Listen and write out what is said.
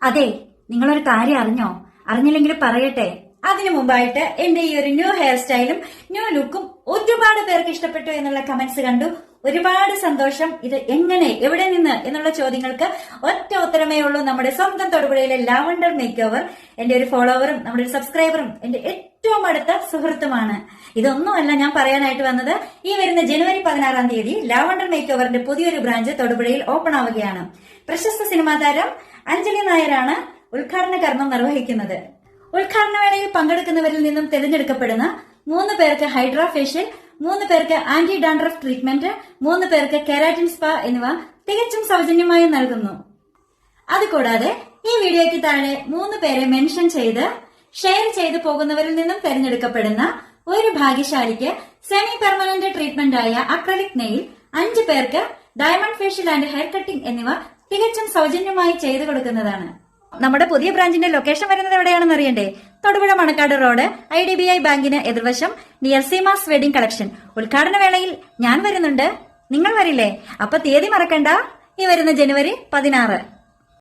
അതെ, നിങ്ങളൊരു കാര്യം അറിഞ്ഞോ? അറിഞ്ഞില്ലെങ്കിൽ പറയട്ടെ. അതിനു മുമ്പായിട്ട് എന്റെ ഈ ഒരു ന്യൂ ഹെയർ സ്റ്റൈലും ന്യൂ ലുക്കും ഒരുപാട് പേർക്ക് ഇഷ്ടപ്പെട്ടു എന്നുള്ള കമന്റ്സ് കണ്ടു. ഒരുപാട് സന്തോഷം. ഇത് എങ്ങനെ, എവിടെ നിന്ന് എന്നുള്ള ചോദ്യങ്ങൾക്ക് ഒറ്റ ഉത്തരമേ ഉള്ളൂ. നമ്മുടെ സ്വന്തം തൊടുപുഴയിലെ ലാവണ്ടർ മേക്ക് ഓവർ എന്റെ ഒരു ഫോളോവറും നമ്മുടെ ഒരു സബ്സ്ക്രൈബറും എന്റെ ഏറ്റവും അടുത്ത സുഹൃത്തുമാണ്. ഇതൊന്നുമല്ല ഞാൻ പറയാനായിട്ട് വന്നത്. ഈ വരുന്ന ജനുവരി 16-ാം തീയതി ലാവണ്ടർ മേക്ക് ഓവറിന്റെ പുതിയൊരു ബ്രാഞ്ച് തൊടുപുഴയിൽ ഓപ്പൺ ആവുകയാണ്. പ്രശസ്ത സിനിമാ താരം അഞ്ജലി നായരാണ് ഉദ്ഘാടന കർമ്മം നിർവഹിക്കുന്നത്. ഉദ്ഘാടന വേളയിൽ പങ്കെടുക്കുന്നവരിൽ നിന്നും തിരഞ്ഞെടുക്കപ്പെടുന്ന 3 പേർക്ക് ഹൈഡ്രാ ഫേഷ്യൽ, 3 പേർക്ക് ആന്റി ഡാൻഡ്രഫ് ട്രീറ്റ്മെന്റ്, 3 പേർക്ക് കെരാറ്റിൻ സ്പാ എന്നിവ തികച്ചും സൗജന്യമായി നൽകുന്നു. അതുകൂടാതെ ഈ വീഡിയോയ്ക്ക് താഴെ 3 പേരെ മെൻഷൻ ചെയ്ത് ഷെയർ ചെയ്തു പോകുന്നവരിൽ നിന്നും തിരഞ്ഞെടുക്കപ്പെടുന്ന ഒരു ഭാഗ്യശാലിക്ക് സെമി പെർമനന്റ് ട്രീറ്റ്മെന്റ് ആയ അക്രലിക് നെയിൽ, 5 പേർക്ക് diamond facial and hair cutting എന്നിവ തികച്ചും സൗജന്യമായി ചെയ്തു കൊടുക്കുന്നതാണ്. നമ്മുടെ പുതിയ ബ്രാഞ്ചിന്റെ ലൊക്കേഷൻ വരുന്നത് എവിടെയാണെന്ന് അറിയണ്ടേ? തൊടുപുഴ മണക്കാട് റോഡ്, IDBI ബാങ്കിന് എതിർവശം, നിയർ സീമാസ് വെഡിംഗ് കളക്ഷൻ. ഉദ്ഘാടന വേളയിൽ ഞാൻ വരുന്നുണ്ട്. നിങ്ങൾ വരില്ലേ? അപ്പൊ തീയതി മറക്കണ്ട. ഈ വരുന്ന ജനുവരി 16.